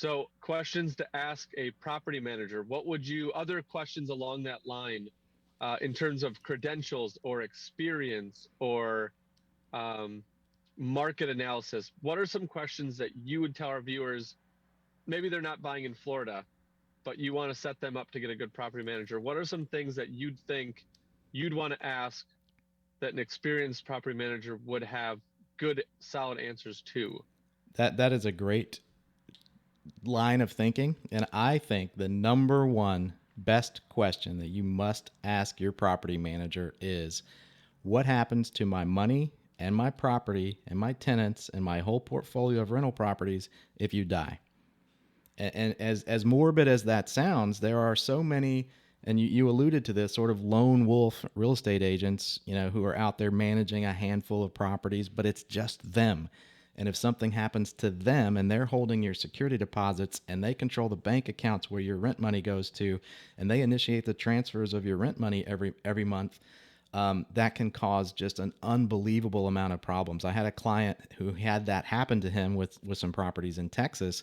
So questions to ask a property manager. What would you, other questions along that line, in terms of credentials or experience or um, market analysis? What are some questions that you would tell our viewers? Maybe they're not buying in Florida, but you want to set them up to get a good property manager. What are some things that you'd think you'd want to ask that an experienced property manager would have good, solid answers to? That is a great line of thinking. And I think the number one best question that you must ask your property manager is, what happens to my money and my property and my tenants and my whole portfolio of rental properties if you die? And as morbid as that sounds, there are so many, and you alluded to this, sort of lone wolf real estate agents, who are out there managing a handful of properties, but it's just them. And if something happens to them and they're holding your security deposits and they control the bank accounts where your rent money goes to, and they initiate the transfers of your rent money every month, that can cause just an unbelievable amount of problems. I had a client who had that happen to him with some properties in Texas,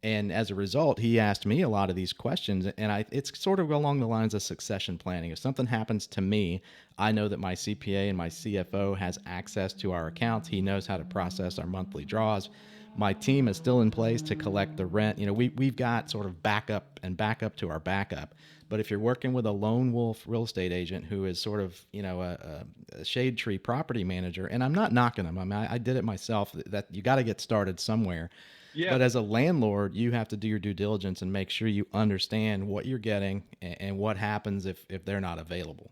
and as a result, he asked me a lot of these questions, and it's sort of along the lines of succession planning. If something happens to me, I know that my CPA and my CFO has access to our accounts. He knows how to process our monthly draws. My team is still in place to collect the rent. We've got sort of backup and backup to our backup. But if you're working with a lone wolf real estate agent who is sort of, a shade tree property manager, and I'm not knocking them. I mean, I did it myself. That you got to get started somewhere. Yeah, But as a landlord, you have to do your due diligence and make sure you understand what you're getting and what happens if they're not available.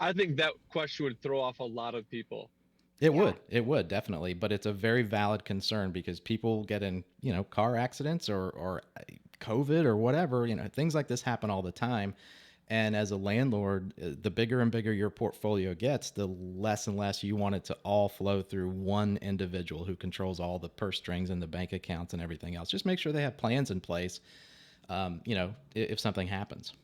I think that question would throw off a lot of people. Yeah. It would definitely, but it's a very valid concern because people get in, car accidents or COVID or whatever, things like this happen all the time. And as a landlord, the bigger and bigger your portfolio gets, the less and less you want it to all flow through one individual who controls all the purse strings and the bank accounts and everything else. Just make sure they have plans in place, if something happens.